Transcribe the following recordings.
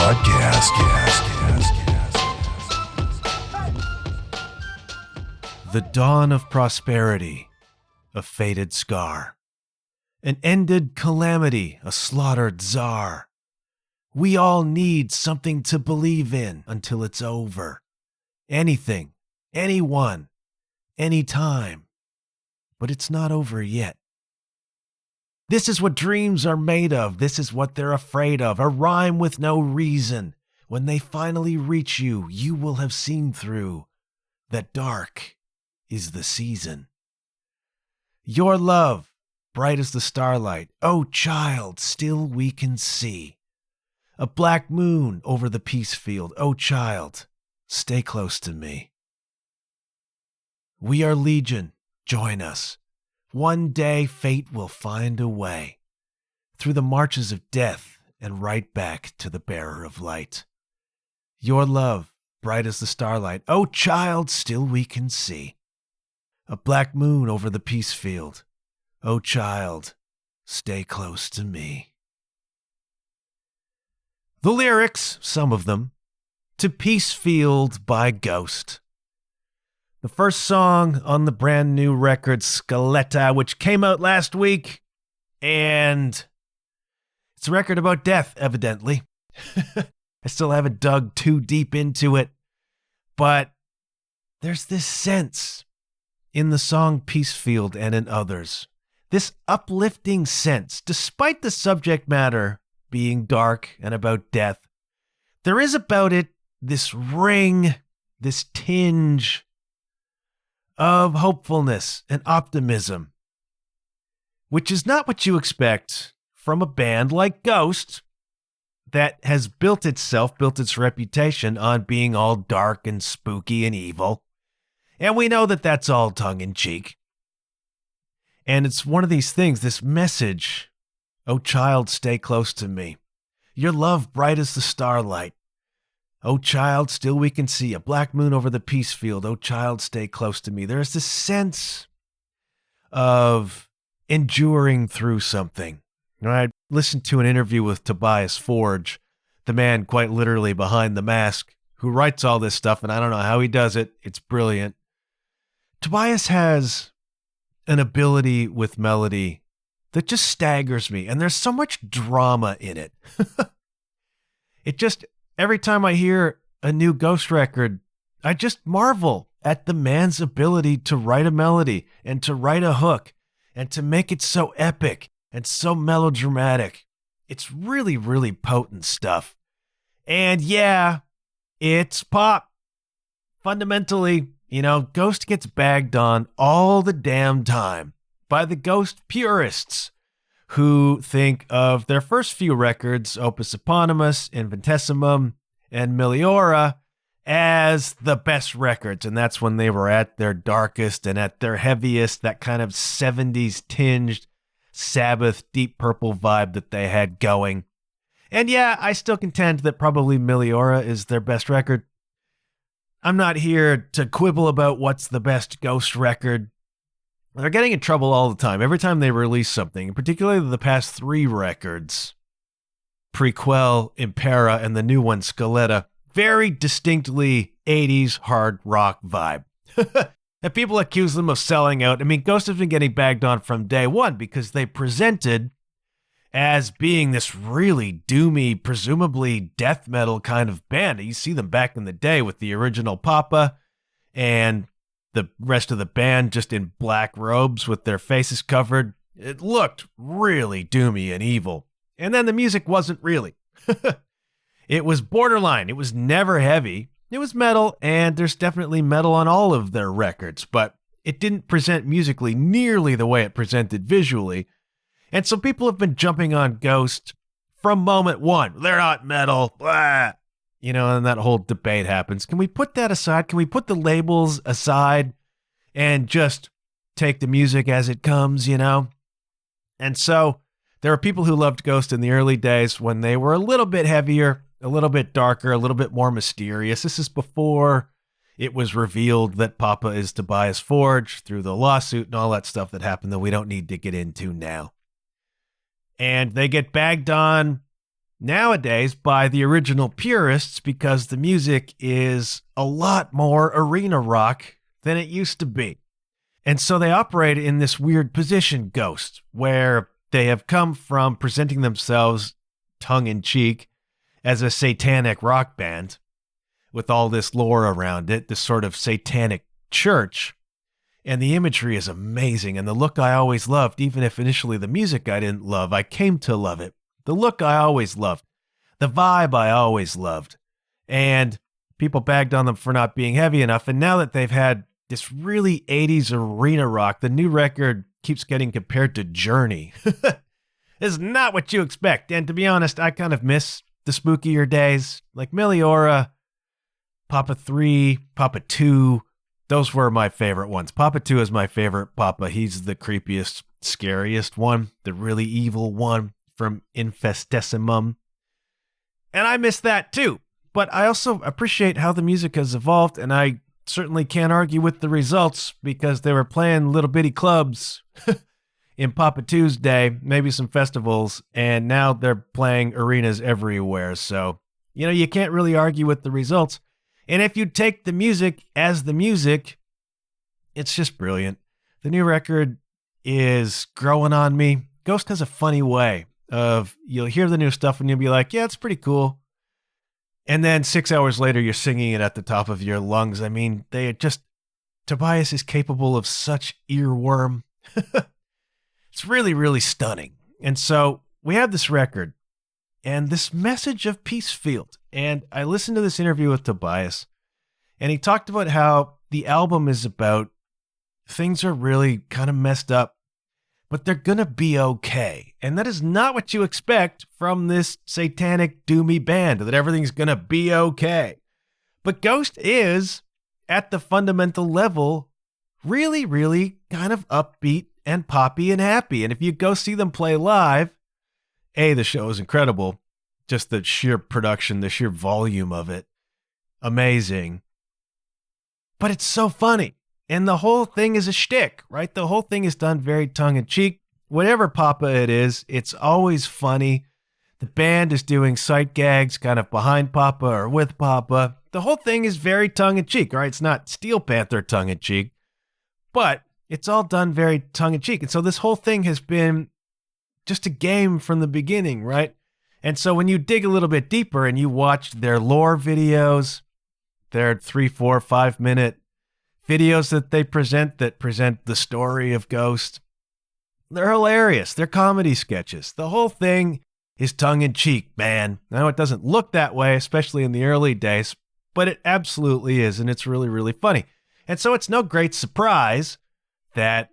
podcast. The dawn of prosperity, a faded scar. An ended calamity, a slaughtered czar. We all need something to believe in until it's over. Anything, anyone, anytime. But it's not over yet. This is what dreams are made of. This is what they're afraid of. A rhyme with no reason. When they finally reach you, you will have seen through that dark is the season. Your love, bright as the starlight, oh child, still we can see. A black moon over the peace field, oh child, stay close to me. We are legion, join us. One day fate will find a way through the marches of death and right back to the bearer of light. Your love, bright as the starlight, oh child, still we can see. A black moon over the peace field. Oh child, stay close to me. The lyrics, some of them, to Peacefield by Ghost. The first song on the brand new record Skeleta, which came out last week. And it's a record about death, evidently. I still haven't dug too deep into it. But there's this sense in the song Peacefield and in others. This uplifting sense, despite the subject matter being dark and about death, there is about it this ring, this tinge of hopefulness and optimism, which is not what you expect from a band like Ghost that has built its reputation on being all dark and spooky and evil. And we know that that's all tongue-in-cheek. And it's one of these things, this message, oh child, stay close to me. Your love bright as the starlight. Oh child, still we can see a black moon over the peace field. Oh child, stay close to me. There's this sense of enduring through something. I listened to an interview with Tobias Forging, the man quite literally behind the mask, who writes all this stuff, and I don't know how he does it. It's brilliant. Tobias has an ability with melody that just staggers me, and there's so much drama in it. It just, every time I hear a new Ghost record, I just marvel at the man's ability to write a melody and to write a hook and to make it so epic and so melodramatic. It's really, really potent stuff. And yeah, it's pop. Fundamentally, Ghost gets bagged on all the damn time by the Ghost purists who think of their first few records, Opus Eponymous, Infinitesimum, and Meliora, as the best records. And that's when they were at their darkest and at their heaviest, that kind of 70s tinged Sabbath, Deep Purple vibe that they had going. And yeah, I still contend that probably Meliora is their best record. I'm not here to quibble about what's the best Ghost record. They're getting in trouble all the time. Every time they release something, particularly the past 3 records, Prequel, Impera, and the new one, Skeleta, very distinctly 80s hard rock vibe. And people accuse them of selling out. I mean, Ghost has been getting bagged on from day one because they presented as being this really doomy, presumably death metal kind of band. You see them back in the day with the original Papa and the rest of the band just in black robes with their faces covered. It looked really doomy and evil. And then the music wasn't really. It was borderline. It was never heavy. It was metal, and there's definitely metal on all of their records, but it didn't present musically nearly the way it presented visually. And so people have been jumping on Ghost from moment one. They're not metal, blah. And that whole debate happens. Can we put that aside? Can we put the labels aside and just take the music as it comes, And so there are people who loved Ghost in the early days when they were a little bit heavier, a little bit darker, a little bit more mysterious. This is before it was revealed that Papa is Tobias Forging through the lawsuit and all that stuff that happened that we don't need to get into now. And they get bagged on nowadays by the original purists because the music is a lot more arena rock than it used to be. And so they operate in this weird position, Ghost, where they have come from presenting themselves tongue-in-cheek as a satanic rock band with all this lore around it, this sort of satanic church. And the imagery is amazing, and the look I always loved, even if initially the music I didn't love, I came to love it. The look I always loved. The vibe I always loved. And people bagged on them for not being heavy enough, and now that they've had this really 80s arena rock, the new record keeps getting compared to Journey. It's not what you expect, and to be honest, I kind of miss the spookier days, like Meliora, Papa 3, Papa 2. Those were my favorite ones. Papa 2 is my favorite Papa. He's the creepiest, scariest one, the really evil one from Infestessimum. And I miss that too. But I also appreciate how the music has evolved, and I certainly can't argue with the results because they were playing little bitty clubs in Papa 2's day, maybe some festivals, and now they're playing arenas everywhere. So, you can't really argue with the results. And if you take the music as the music, it's just brilliant. The new record is growing on me. Ghost has a funny way of, you'll hear the new stuff and you'll be like, yeah, it's pretty cool. And then 6 hours later, you're singing it at the top of your lungs. I mean, Tobias is capable of such earworm. It's really, really stunning. And so we have this record and this message of Peacefield. And I listened to this interview with Tobias, and he talked about how the album is about things are really kind of messed up, but they're going to be okay. And that is not what you expect from this satanic doomy band, that everything's going to be okay. But Ghost is, at the fundamental level, really, really kind of upbeat and poppy and happy. And if you go see them play live, the show is incredible. Just the sheer production, the sheer volume of it. Amazing. But it's so funny. And the whole thing is a shtick, right? The whole thing is done very tongue-in-cheek. Whatever Papa it is, it's always funny. The band is doing sight gags kind of behind Papa or with Papa. The whole thing is very tongue-in-cheek, right? It's not Steel Panther tongue-in-cheek, but it's all done very tongue-in-cheek. And so this whole thing has been just a game from the beginning, right? And so when you dig a little bit deeper and you watch their lore videos, their 3, 4, 5 minute videos that they present that present the story of Ghost, they're hilarious. They're comedy sketches. The whole thing is tongue-in-cheek, man. Now, it doesn't look that way, especially in the early days, but it absolutely is, and it's really, really funny. And so it's no great surprise that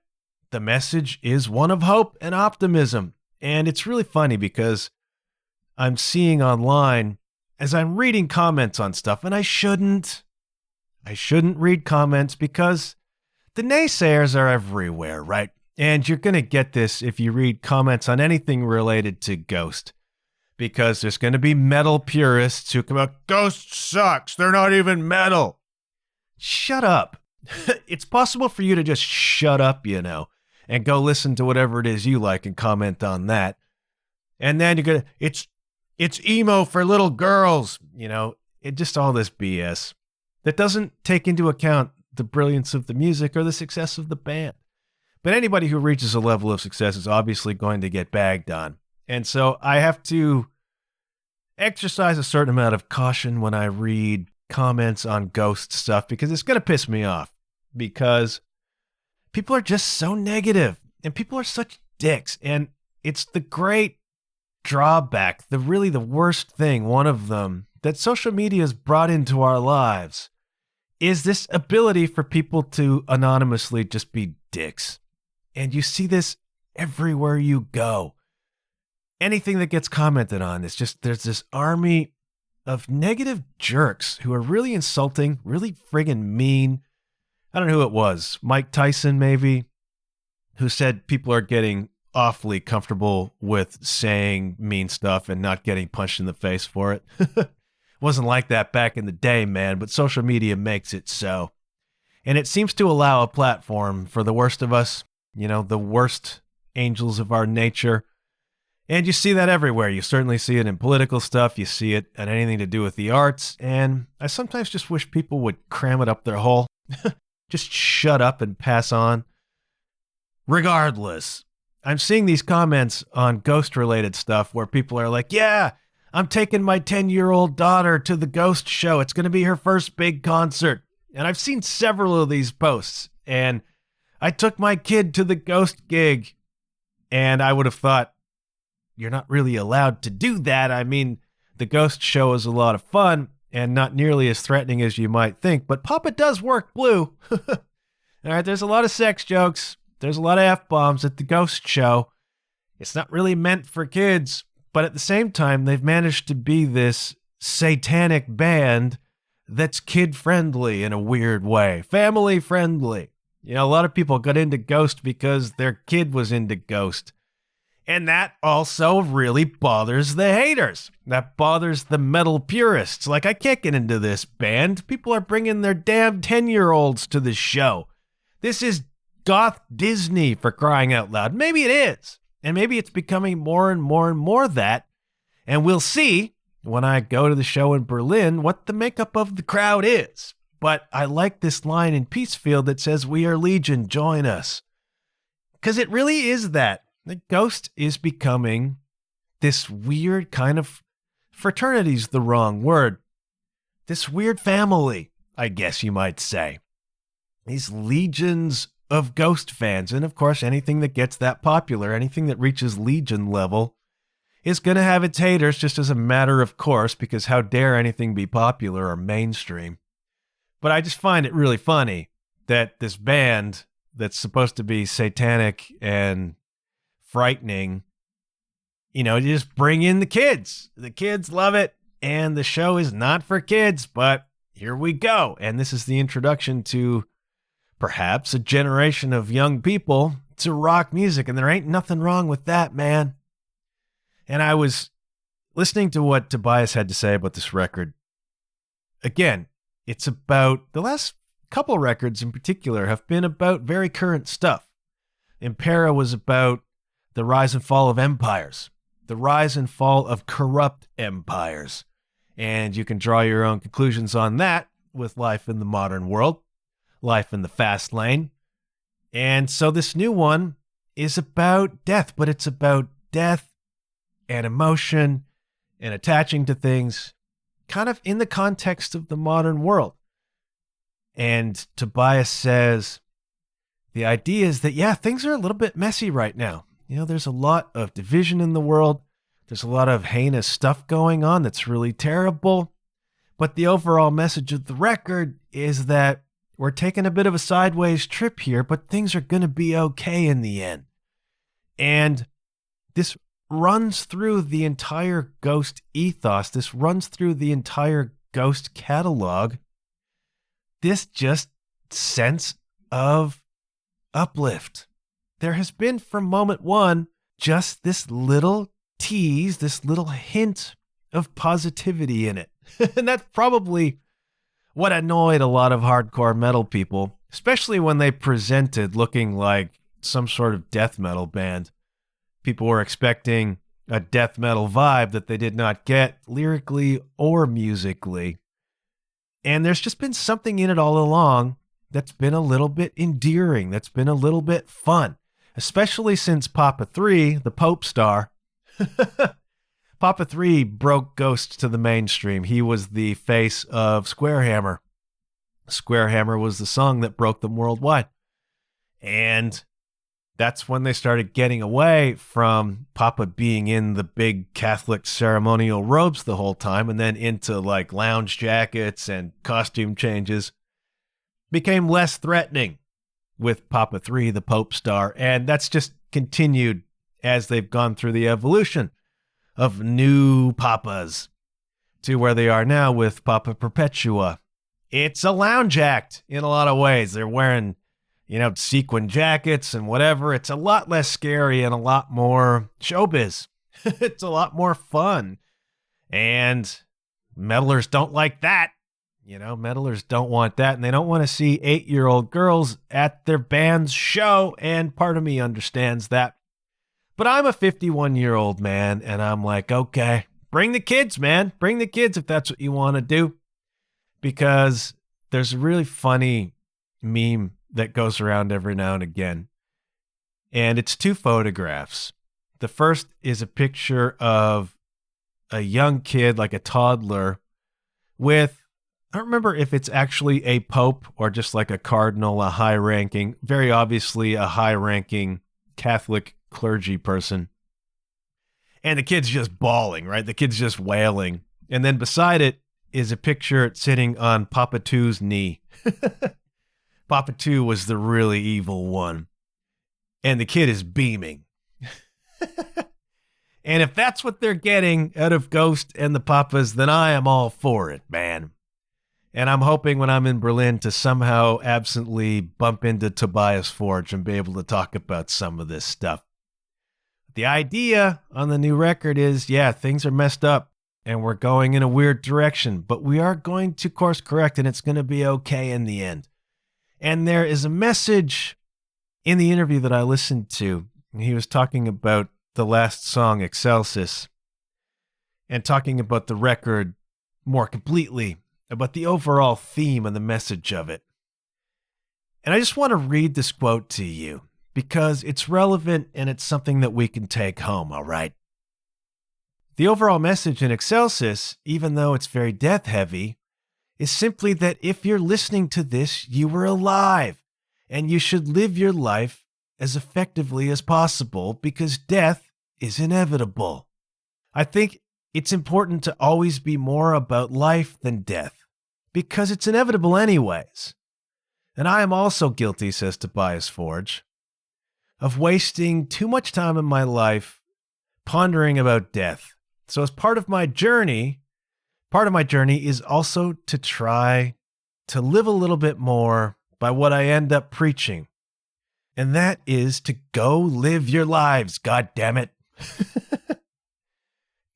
the message is one of hope and optimism. And it's really funny because I'm seeing online as I'm reading comments on stuff, and I shouldn't read comments because the naysayers are everywhere, right? And you're going to get this if you read comments on anything related to Ghost, because there's going to be metal purists who come out, Ghost sucks, they're not even metal. Shut up. It's possible for you to just shut up, and go listen to whatever it is you like and comment on that. And then you're going to, it's emo for little girls, it just all this BS that doesn't take into account the brilliance of the music or the success of the band. But anybody who reaches a level of success is obviously going to get bagged on. And so I have to exercise a certain amount of caution when I read comments on Ghost stuff because it's going to piss me off because people are just so negative and people are such dicks. And it's the great drawback, the worst thing, one of them, that social media has brought into our lives is this ability for people to anonymously just be dicks. And you see this everywhere you go. Anything that gets commented on is just, there's this army of negative jerks who are really insulting, really friggin' mean. I don't know who it was, Mike Tyson maybe, who said people are getting awfully comfortable with saying mean stuff and not getting punched in the face for it. Wasn't like that back in the day, man, but social media makes it so. And it seems to allow a platform for the worst of us, the worst angels of our nature. And you see that everywhere. You certainly see it in political stuff. You see it in anything to do with the arts. And I sometimes just wish people would cram it up their hole. Just shut up and pass on. Regardless, I'm seeing these comments on ghost-related stuff where people are like, yeah, I'm taking my 10-year-old daughter to the ghost show. It's going to be her first big concert. And I've seen several of these posts. And I took my kid to the ghost gig. And I would have thought, you're not really allowed to do that. I mean, the ghost show is a lot of fun and not nearly as threatening as you might think. But Papa does work blue. All right, there's a lot of sex jokes. There's a lot of F-bombs at the ghost show. It's not really meant for kids. But at the same time, they've managed to be this satanic band that's kid-friendly in a weird way. Family-friendly. You know, a lot of people got into Ghost because their kid was into Ghost. And that also really bothers the haters. That bothers the metal purists. Like, I can't get into this band. People are bringing their damn 10-year-olds to the show. This is goth Disney, for crying out loud. Maybe it is. And maybe it's becoming more and more and more that. And we'll see when I go to the show in Berlin what the makeup of the crowd is. But I like this line in Peacefield that says, "We are Legion, join us." Because it really is that. The Ghost is becoming this weird kind of, fraternity's the wrong word, this weird family, I guess you might say. These legions of Ghost fans. And of course, anything that gets that popular, anything that reaches Legion level, is going to have its haters just as a matter of course, because how dare anything be popular or mainstream. But I just find it really funny that this band that's supposed to be satanic and frightening, you know, you just bring in the kids. The kids love it, and the show is not for kids, but here we go. And this is the introduction to perhaps a generation of young people to rock music, and there ain't nothing wrong with that, man. And I was listening to what Tobias had to say about this record. Again, it's about, the last couple records in particular have been about very current stuff. Impera was about the rise and fall of empires, the rise and fall of corrupt empires. And you can draw your own conclusions on that with life in the modern world, life in the fast lane. And so this new one is about death, but it's about death and emotion and attaching to things kind of in the context of the modern world. And Tobias says, the idea is that, yeah, things are a little bit messy right now. You know, there's a lot of division in the world. There's a lot of heinous stuff going on that's really terrible. But the overall message of the record is that we're taking a bit of a sideways trip here, but things are going to be okay in the end. And this runs through the entire Ghost ethos. This runs through the entire Ghost catalog. This just sense of uplift. There has been from moment one just this little tease, this little hint of positivity in it. And that's probably what annoyed a lot of hardcore metal people, especially when they presented looking like some sort of death metal band. People were expecting a death metal vibe that they did not get lyrically or musically. And there's just been something in it all along that's been a little bit endearing, that's been a little bit fun, especially since Papa 3, the Pope star, Papa 3 broke Ghost to the mainstream. He was the face of Squarehammer. Squarehammer was the song that broke them worldwide. And that's when they started getting away from Papa being in the big Catholic ceremonial robes the whole time and then into like lounge jackets and costume changes. Became less threatening with Papa 3, the Pope star. And that's just continued as they've gone through the evolution of new Papas to where they are now with Papa Perpetua. It's a lounge act in a lot of ways. They're wearing, you know, sequin jackets and whatever. It's a lot less scary and a lot more showbiz. It's a lot more fun. And metalers don't like that. You know, metalers don't want that. And they don't want to see 8-year-old girls at their band's show. And part of me understands that. But I'm a 51-year-old man, and I'm like, okay, bring the kids, man. Bring the kids if that's what you want to do. Because there's a really funny meme that goes around every now and again. And it's two photographs. The first is a picture of a young kid, like a toddler, with, I don't remember if it's actually a pope or just like a cardinal, a high-ranking, very obviously a high-ranking Catholic clergy person. And the kid's just bawling, right? The kid's just wailing. And then beside it is a picture sitting on Papa Two's knee. Papa Two was the really evil one. And the kid is beaming. And if that's what they're getting out of Ghost and the Papas, then I am all for it, man. And I'm hoping when I'm in Berlin to somehow absently bump into Tobias Forge and be able to talk about some of this stuff. The idea on the new record is, yeah, things are messed up and we're going in a weird direction, but we are going to course correct and it's going to be okay in the end. And there is a message in the interview that I listened to. He was talking about the last song, Excelsis, and talking about the record more completely, about the overall theme and the message of it. And I just want to read this quote to you because it's relevant and it's something that we can take home, all right? The overall message in Excelsis, even though it's very death-heavy, is simply that if you're listening to this, you were alive, and you should live your life as effectively as possible because death is inevitable. I think it's important to always be more about life than death because it's inevitable anyways. And I am also guilty, says Tobias Forge, of wasting too much time in my life pondering about death. So as part of my journey is also to try to live a little bit more by what I end up preaching. And that is to go live your lives, God damn it.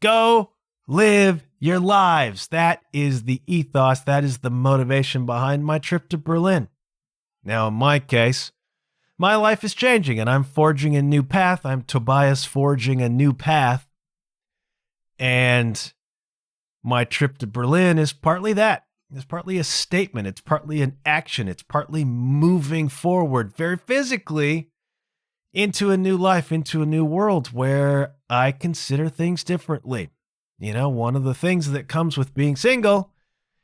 Go live your lives. That is the ethos. That is the motivation behind my trip to Berlin. Now, in my case, my life is changing and I'm forging a new path. I'm Tobias forging a new path. And my trip to Berlin is partly that. It's partly a statement. It's partly an action. It's partly moving forward very physically into a new life, into a new world where I consider things differently. You know, one of the things that comes with being single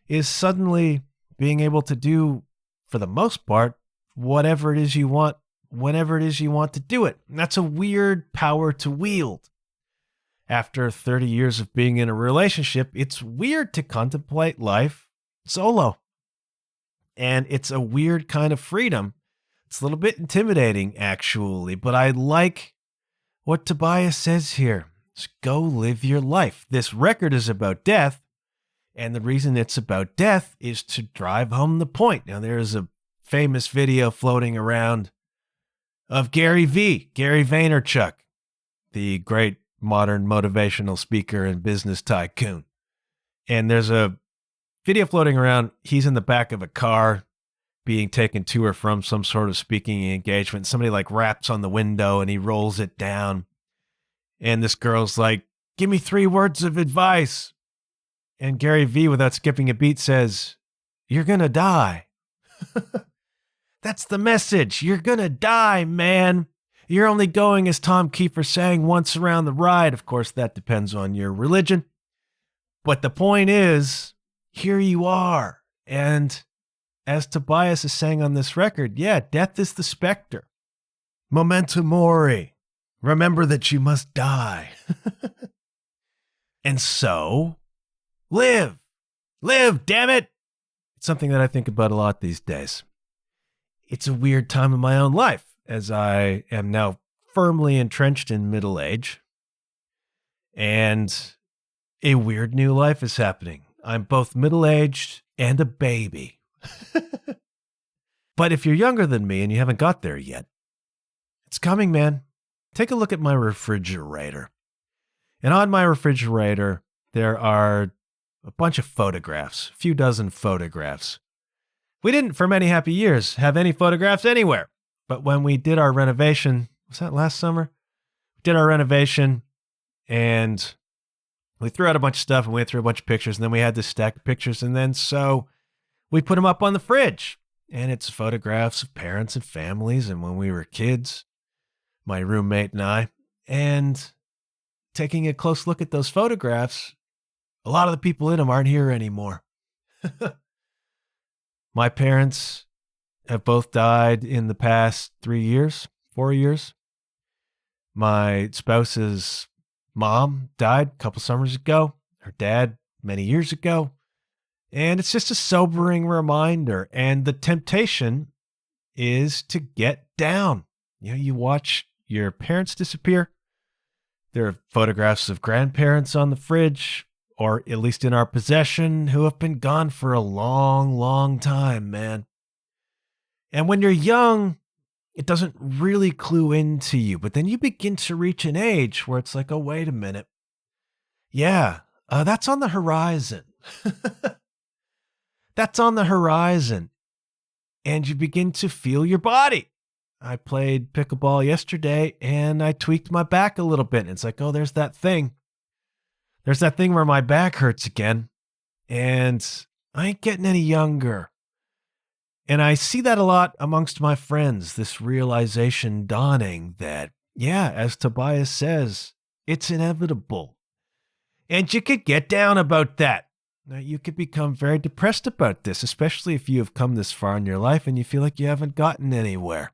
is suddenly being able to do, for the most part, whatever it is you want, whenever it is you want to do it. And that's a weird power to wield. After 30 years of being in a relationship, it's weird to contemplate life solo. And it's a weird kind of freedom. It's a little bit intimidating, actually, but I like what Tobias says here. Just go live your life. This record is about death, and the reason it's about death is to drive home the point. Now, there's a famous video floating around of Gary Vaynerchuk, the great modern motivational speaker and business tycoon. And there's a video floating around. He's in the back of a car being taken to or from some sort of speaking engagement. Somebody like raps on the window and he rolls it down. And this girl's like, give me 3 words of advice. And Gary V, without skipping a beat, says, you're going to die. That's the message. You're going to die, man. You're only going, as Tom Kiefer sang, once around the ride. Of course, that depends on your religion. But the point is, here you are. And as Tobias is saying on this record, yeah, death is the specter. Memento mori. Remember that you must die. And so, live. Live, damn it. It's something that I think about a lot these days. It's a weird time in my own life, as I am now firmly entrenched in middle age. And a weird new life is happening. I'm both middle-aged and a baby. But if you're younger than me and you haven't got there yet, it's coming, man. Take a look at my refrigerator. And on my refrigerator, there are a bunch of photographs, a few dozen photographs. We didn't, for many happy years, have any photographs anywhere. But when we did our renovation, was that last summer? did our renovation, and we threw out a bunch of stuff and went through a bunch of pictures, and then we had this stack of pictures, and then so we put them up on the fridge, and it's photographs of parents and families and when we were kids, my roommate and I, and taking a close look at those photographs, a lot of the people in them aren't here anymore. My parents have both died in the past 4 years. My spouse's mom died a couple summers ago. Her dad many years ago. And it's just a sobering reminder. And the temptation is to get down. You watch your parents disappear. There are photographs of grandparents on the fridge, or at least in our possession, who have been gone for a long, long time, man. And when you're young, it doesn't really clue into you. But then you begin to reach an age where it's like, oh, wait a minute. Yeah, that's on the horizon. That's on the horizon. And you begin to feel your body. I played pickleball yesterday and I tweaked my back a little bit. And it's like, oh, there's that thing. There's that thing where my back hurts again. And I ain't getting any younger. And I see that a lot amongst my friends, this realization dawning that, yeah, as Tobias says, it's inevitable. And you could get down about that. Now, you could become very depressed about this, especially if you have come this far in your life and you feel like you haven't gotten anywhere.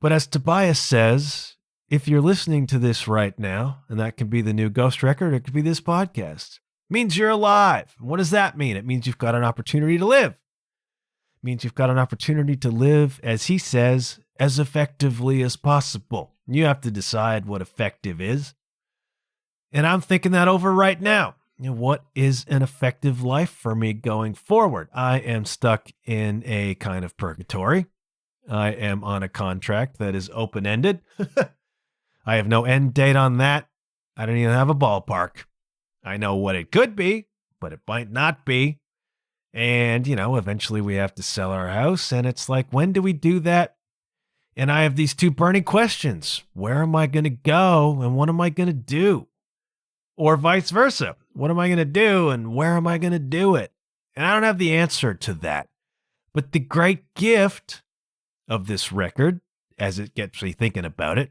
But as Tobias says, if you're listening to this right now, and that can be the new Ghost record, it could be this podcast, it means you're alive. What does that mean? It means you've got an opportunity to live. It means you've got an opportunity to live, as he says, as effectively as possible. You have to decide what effective is. And I'm thinking that over right now. What is an effective life for me going forward? I am stuck in a kind of purgatory. I am on a contract that is open-ended. I have no end date on that. I don't even have a ballpark. I know what it could be, but it might not be. And, eventually we have to sell our house. And it's like, when do we do that? And I have these two burning questions. Where am I going to go? And what am I going to do? Or vice versa. What am I going to do? And where am I going to do it? And I don't have the answer to that. But the great gift of this record, as it gets me thinking about it,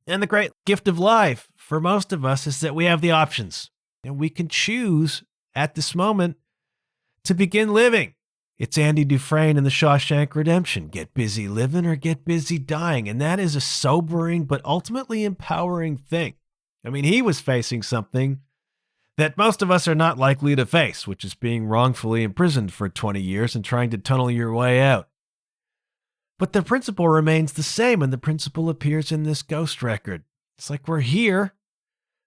and the great gift of life for most of us is that we have the options. And we can choose at this moment to begin living. It's Andy Dufresne in The Shawshank Redemption. Get busy living or get busy dying. And that is a sobering but ultimately empowering thing. I mean, he was facing something that most of us are not likely to face, which is being wrongfully imprisoned for 20 years and trying to tunnel your way out. But the principle remains the same, and the principle appears in this Ghost record. It's like we're here,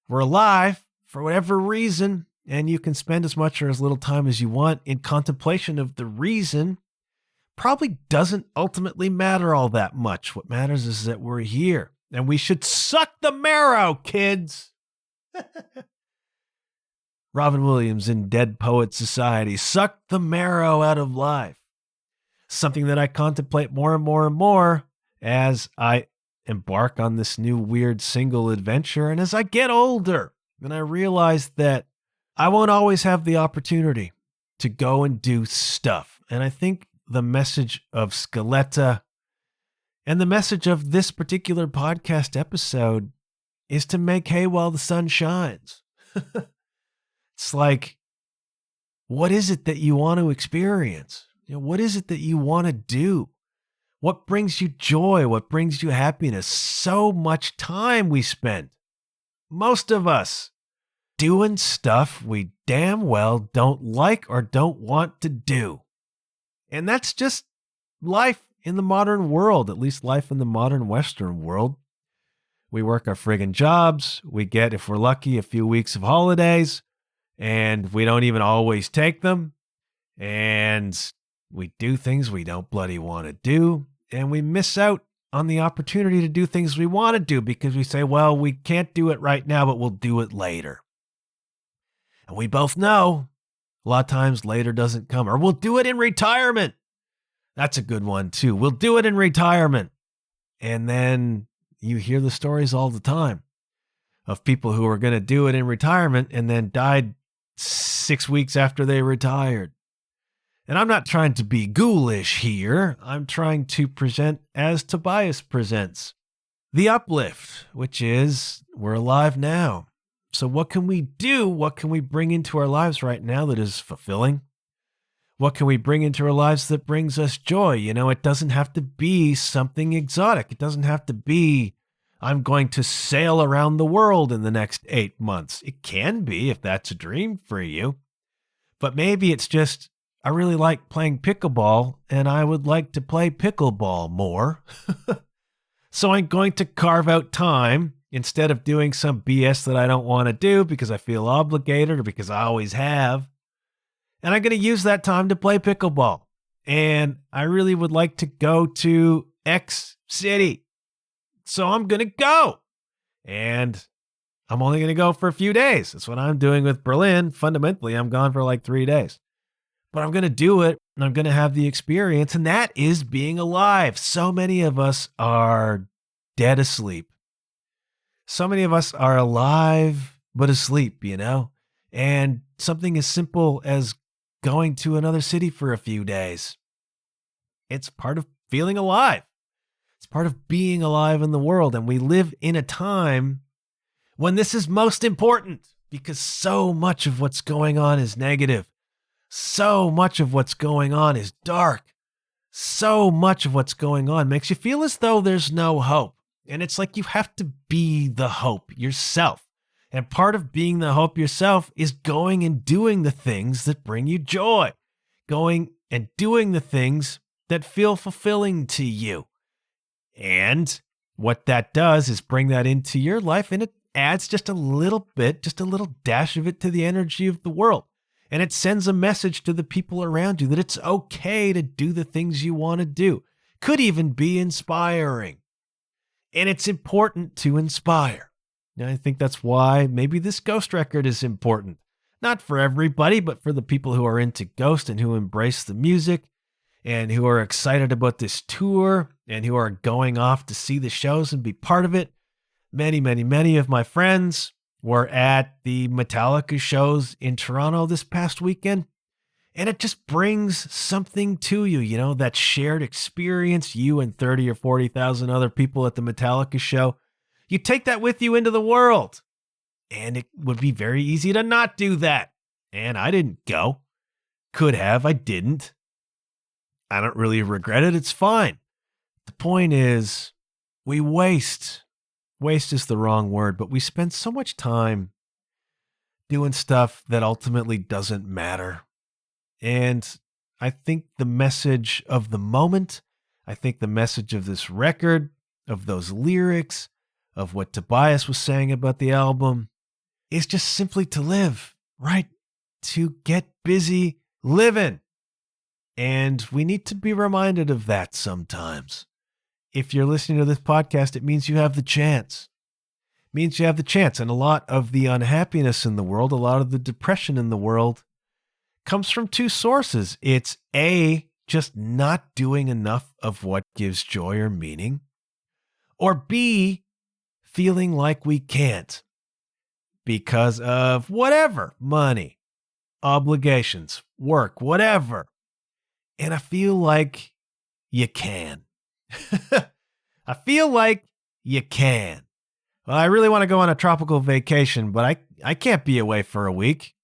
we're alive, for whatever reason, and you can spend as much or as little time as you want in contemplation of the reason. Probably doesn't ultimately matter all that much. What matters is that we're here, and we should suck the marrow, kids. Robin Williams in Dead Poets Society, suck the marrow out of life. Something that I contemplate more and more and more as I embark on this new weird single adventure. And as I get older, and I realize that I won't always have the opportunity to go and do stuff. And I think the message of Skeleta and the message of this particular podcast episode is to make hay while the sun shines. It's like, what is it that you want to experience? What is it that you want to do? What brings you joy? What brings you happiness? So much time we spend, most of us, doing stuff we damn well don't like or don't want to do. And that's just life in the modern world, at least life in the modern Western world. We work our friggin' jobs. We get, if we're lucky, a few weeks of holidays, and we don't even always take them. And we do things we don't bloody want to do, and we miss out on the opportunity to do things we want to do because we say, well, we can't do it right now, but we'll do it later. And we both know a lot of times later doesn't come, or we'll do it in retirement. That's a good one too. We'll do it in retirement. And then, You hear the stories all the time of people who were going to do it in retirement and then died 6 weeks after they retired. And I'm not trying to be ghoulish here. I'm trying to present as Tobias presents. The uplift, which is we're alive now. So what can we do? What can we bring into our lives right now that is fulfilling? What can we bring into our lives that brings us joy? It doesn't have to be something exotic. It doesn't have to be, I'm going to sail around the world in the next 8 months. It can be if that's a dream for you. But maybe it's just, I really like playing pickleball and I would like to play pickleball more. So I'm going to carve out time instead of doing some BS that I don't want to do because I feel obligated or because I always have. And I'm going to use that time to play pickleball. And I really would like to go to X city. So I'm going to go. And I'm only going to go for a few days. That's what I'm doing with Berlin. Fundamentally, I'm gone for like 3 days. But I'm going to do it, and I'm going to have the experience, and that is being alive. So many of us are dead asleep. So many of us are alive but asleep, and something as simple as going to another city for a few days. It's part of feeling alive. It's part of being alive in the world, and we live in a time when this is most important because so much of what's going on is negative. So much of what's going on is dark. So much of what's going on makes you feel as though there's no hope. And it's like you have to be the hope yourself. And part of being the hope yourself is going and doing the things that bring you joy. Going and doing the things that feel fulfilling to you. And what that does is bring that into your life, and it adds just a little bit, just a little dash of it to the energy of the world. And it sends a message to the people around you that it's okay to do the things you want to do. Could even be inspiring. And it's important to inspire. And I think that's why maybe this Ghost record is important. Not for everybody, but for the people who are into Ghost and who embrace the music and who are excited about this tour and who are going off to see the shows and be part of it. Many, many, many of my friends were at the Metallica shows in Toronto this past weekend, and it just brings something to you, that shared experience, you and 30 or 40,000 other people at the Metallica show. You take that with you into the world, and it would be very easy to not do that. And I didn't go. Could have, I didn't. I don't really regret it. It's fine. The point is, we waste is the wrong word, but we spend so much time doing stuff that ultimately doesn't matter. And I think the message of the moment, I think the message of this record, of those lyrics, of what Tobias was saying about the album, is just simply to live, right? To get busy living. And we need to be reminded of that sometimes. If you're listening to this podcast, it means you have the chance. It means you have the chance. And a lot of the unhappiness in the world, a lot of the depression in the world comes from two sources. It's A, just not doing enough of what gives joy or meaning. Or B, feeling like we can't because of whatever, money, obligations, work, whatever. And I feel like you can. I feel like you can. Well, I really want to go on a tropical vacation, but I can't be away for a week.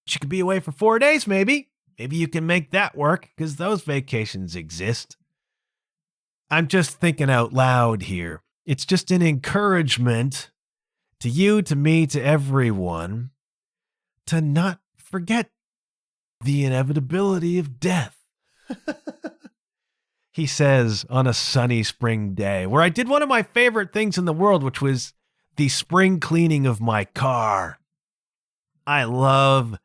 You could be away for 4 days, maybe. Maybe you can make that work because those vacations exist. I'm just thinking out loud here. It's just an encouragement to you, to me, to everyone to not forget the inevitability of death. He says on a sunny spring day, where I did one of my favorite things in the world, which was the spring cleaning of my car. I love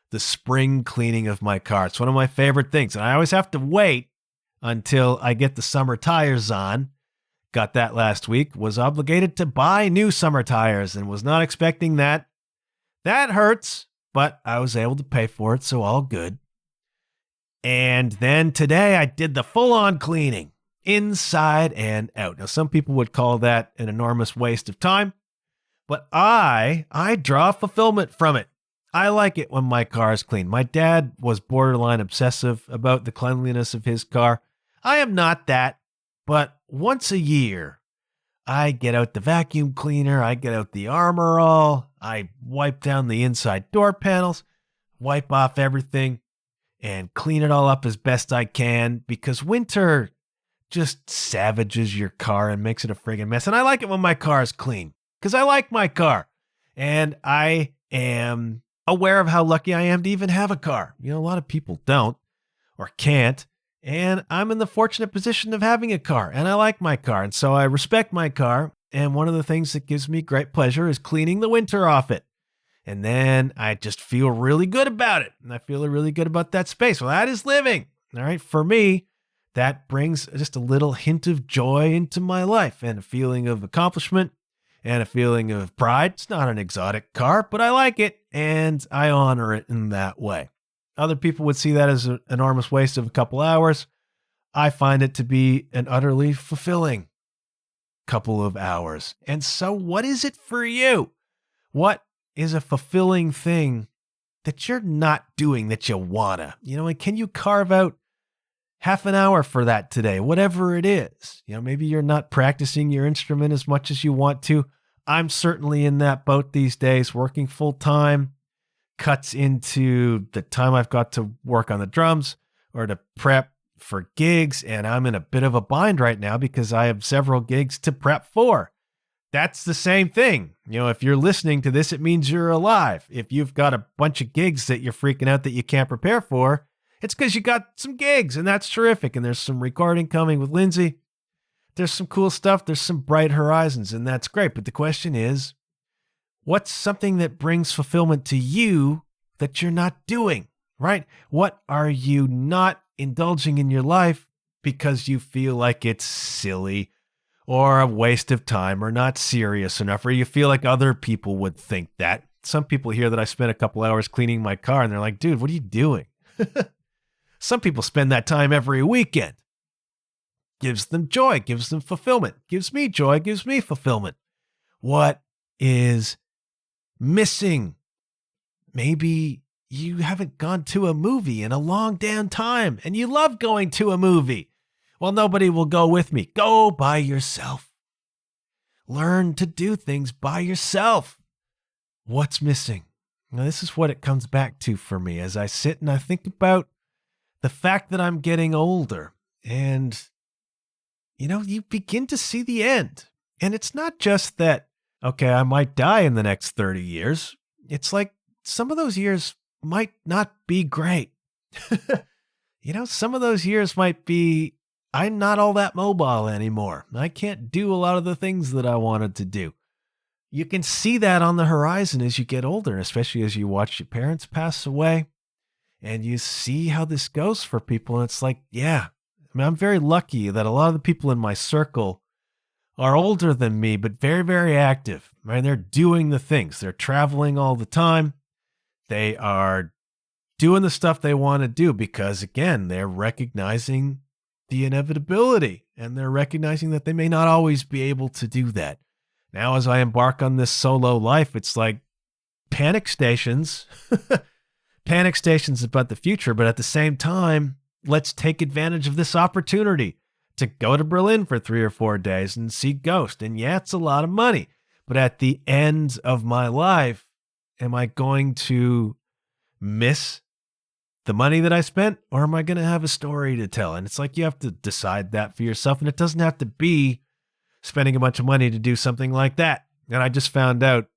the spring cleaning of my car. It's one of my favorite things. And I always have to wait until I get the summer tires on. Got that last week. Was obligated to buy new summer tires and was not expecting that. That hurts, but I was able to pay for it, so all good. And then today I did the full-on cleaning. inside and out. Now, some people would call that an enormous waste of time, but I draw fulfillment from it. I like it when my car is clean. My dad was borderline obsessive about the cleanliness of his car. I am not that, but once a year, I get out the vacuum cleaner, I get out the Armor All, I wipe down the inside door panels, wipe off everything, and clean it all up as best I can, because winter just savages your car and makes it a friggin' mess. And I like it when my car is clean, because I like my car. And I am aware of how lucky I am to even have a car. You know, a lot of people don't or can't. And I'm in the fortunate position of having a car, and I like my car. And so I respect my car. And one of the things that gives me great pleasure is cleaning the winter off it. And then I just feel really good about it. And I feel really good about that space. Well, that is living. All right. For me, that brings just a little hint of joy into my life and a feeling of accomplishment and a feeling of pride. It's not an exotic car, but I like it and I honor it in that way. Other people would see that as an enormous waste of a couple hours. I find it to be an utterly fulfilling couple of hours. And so what is it for you? What is a fulfilling thing that you're not doing that you wanna? You know, and can you carve out half an hour for that today, whatever it is? You know, maybe you're not practicing your instrument as much as you want to. I'm certainly in that boat these days, working full time. Cuts into the time I've got to work on the drums or to prep for gigs. And I'm in a bit of a bind right now because I have several gigs to prep for. That's the same thing. You know, if you're listening to this, it means you're alive. If you've got a bunch of gigs that you're freaking out that you can't prepare for, it's because you got some gigs, and that's terrific. And there's some recording coming with Lindsay. There's some cool stuff. There's some bright horizons, and that's great. But the question is, what's something that brings fulfillment to you that you're not doing, right? What are you not indulging in your life because you feel like it's silly or a waste of time or not serious enough, or you feel like other people would think that? Some people hear that I spent a couple hours cleaning my car and they're like, dude, what are you doing? Some people spend that time every weekend. Gives them joy, gives them fulfillment, gives me joy, gives me fulfillment. What is missing? Maybe you haven't gone to a movie in a long damn time and you love going to a movie. Well, nobody will go with me. Go by yourself. Learn to do things by yourself. What's missing? Now, this is what it comes back to for me as I sit and I think about the fact that I'm getting older, and you know, you begin to see the end. And it's not just that, okay, I might die in the next 30 years. It's like some of those years might not be great. You know, some of those years might be, I'm not all that mobile anymore. I can't do a lot of the things that I wanted to do. You can see that on the horizon as you get older, especially as you watch your parents pass away and you see how this goes for people. And it's like, yeah, I mean, I'm very lucky that a lot of the people in my circle are older than me, but very, very active. Right? They're doing the things. They're traveling all the time. They are doing the stuff they want to do because, again, they're recognizing the inevitability and they're recognizing that they may not always be able to do that. Now, as I embark on this solo life, it's like panic stations, panic stations about the future, but at the same time, let's take advantage of this opportunity to go to Berlin for 3 or 4 days and see Ghost. And yeah, it's a lot of money, but at the end of my life, am I going to miss the money that I spent, or am I going to have a story to tell? And it's like, you have to decide that for yourself. And it doesn't have to be spending a bunch of money to do something like that. And I just found out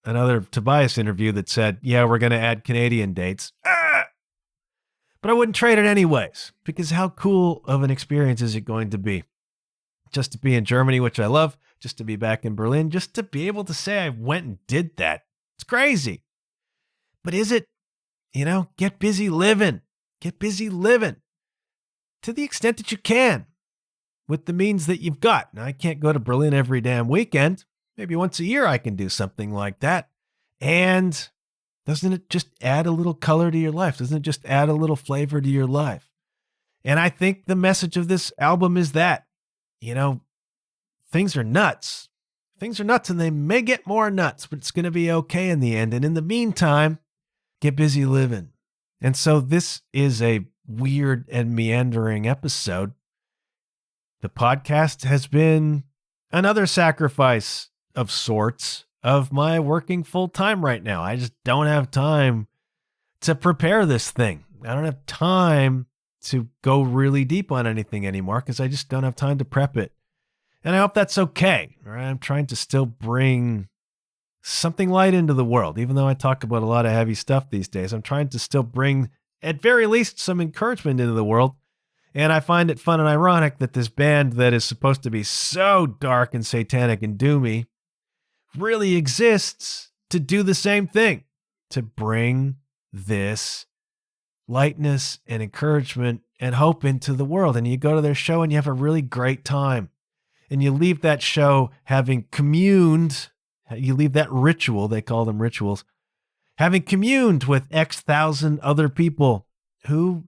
another Tobias interview that said, yeah, we're going to add Canadian dates. But I wouldn't trade it anyways, because how cool of an experience is it going to be? Just to be in Germany, which I love, just to be back in Berlin, just to be able to say I went and did that. It's crazy. But is it? You know, get busy living. Get busy living to the extent that you can with the means that you've got. Now, I can't go to Berlin every damn weekend. Maybe once a year I can do something like that. And doesn't it just add a little color to your life? Doesn't it just add a little flavor to your life? And I think the message of this album is that you know, things are nuts. Things are nuts and they may get more nuts, but it's going to be okay in the end. And in the meantime, get busy living. And so this is a weird and meandering episode. The podcast has been another sacrifice of sorts of my working full time right now. I just don't have time to prepare this thing. I don't have time to go really deep on anything anymore because I just don't have time to prep it. And I hope that's okay. Right? I'm trying to still bring something light into the world. Even though I talk about a lot of heavy stuff these days, I'm trying to still bring, at very least, some encouragement into the world. And I find it fun and ironic that this band that is supposed to be so dark and satanic and doomy really exists to do the same thing, to bring this lightness and encouragement and hope into the world. And you go to their show and you have a really great time. And you leave that show having communed, you leave that ritual, they call them rituals, having communed with X thousand other people who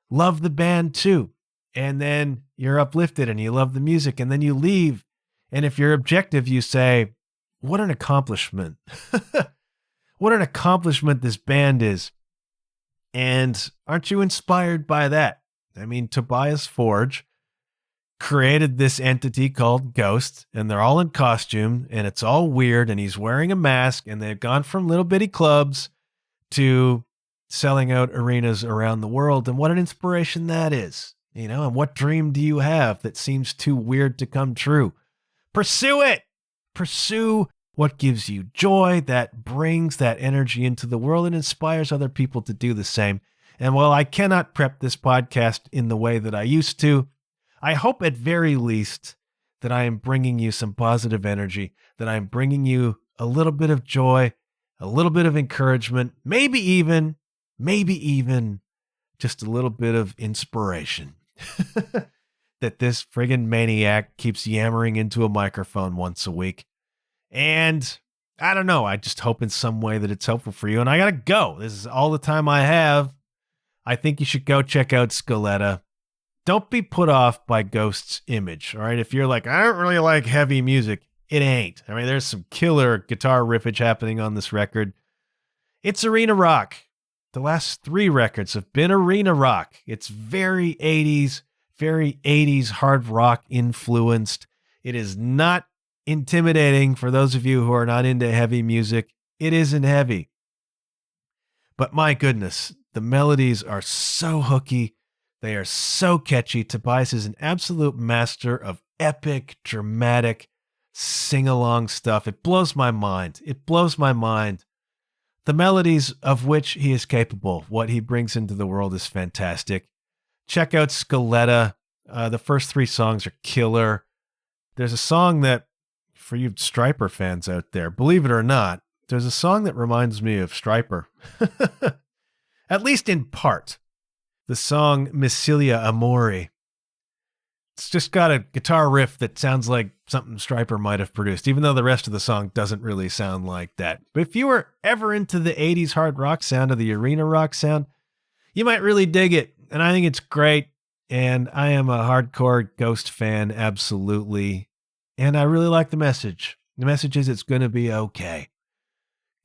love the band too. And then you're uplifted and you love the music. And then you leave. And if you're objective, you say, what an accomplishment. What an accomplishment this band is. And aren't you inspired by that? I mean, Tobias Forge created this entity called Ghost, and they're all in costume, and it's all weird, and he's wearing a mask, and they've gone from little bitty clubs to selling out arenas around the world. And what an inspiration that is. And what dream do you have that seems too weird to come true? Pursue it. Pursue what gives you joy, that brings that energy into the world and inspires other people to do the same. And while I cannot prep this podcast in the way that I used to, I hope at very least that I am bringing you some positive energy, that I'm bringing you a little bit of joy, a little bit of encouragement, maybe even just a little bit of inspiration. That this friggin' maniac keeps yammering into a microphone once a week. And I don't know, I just hope in some way that it's helpful for you. And I gotta go. This is all the time I have. I think you should go check out Skeleta. Don't be put off by Ghost's image, all right? If you're like, I don't really like heavy music, it ain't. I mean, there's some killer guitar riffage happening on this record. It's arena rock. The last 3 records have been arena rock. It's very 80s hard rock influenced. It is not intimidating for those of you who are not into heavy music. It isn't heavy. But my goodness, the melodies are so hooky. They are so catchy. Tobias is an absolute master of epic, dramatic, sing-along stuff. It blows my mind. It blows my mind. The melodies of which he is capable, what he brings into the world is fantastic. Check out Skeleta. The first 3 songs are killer. There's a song that, for you Stryper fans out there, believe it or not, there's a song that reminds me of Stryper. At least in part. The song Missilia Amori. It's just got a guitar riff that sounds like something Stryper might have produced, even though the rest of the song doesn't really sound like that. But if you were ever into the 80s hard rock sound or the arena rock sound, you might really dig it. And I think it's great. And I am a hardcore Ghost fan, absolutely. And I really like the message. The message is it's going to be okay.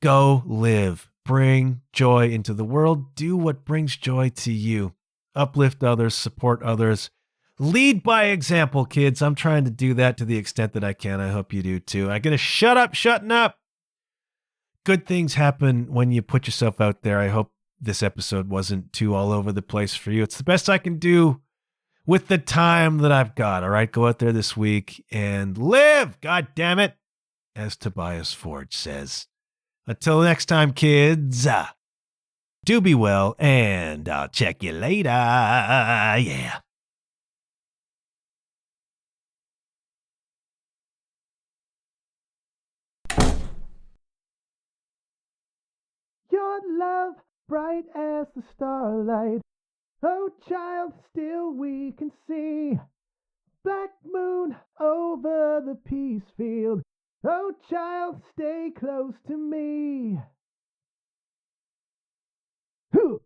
Go live. Bring joy into the world. Do what brings joy to you. Uplift others. Support others. Lead by example, kids. I'm trying to do that to the extent that I can. I hope you do too. I'm going to shutting up. Good things happen when you put yourself out there. I hope this episode wasn't too all over the place for you. It's the best I can do with the time that I've got. All right, go out there this week and live. God damn it. As Tobias Forge says. Until next time, kids, do be well, and I'll check you later. Yeah. Your love, bright as the starlight. Oh, child, still we can see. Black moon over the peace field. Oh, child, stay close to me. Hoo!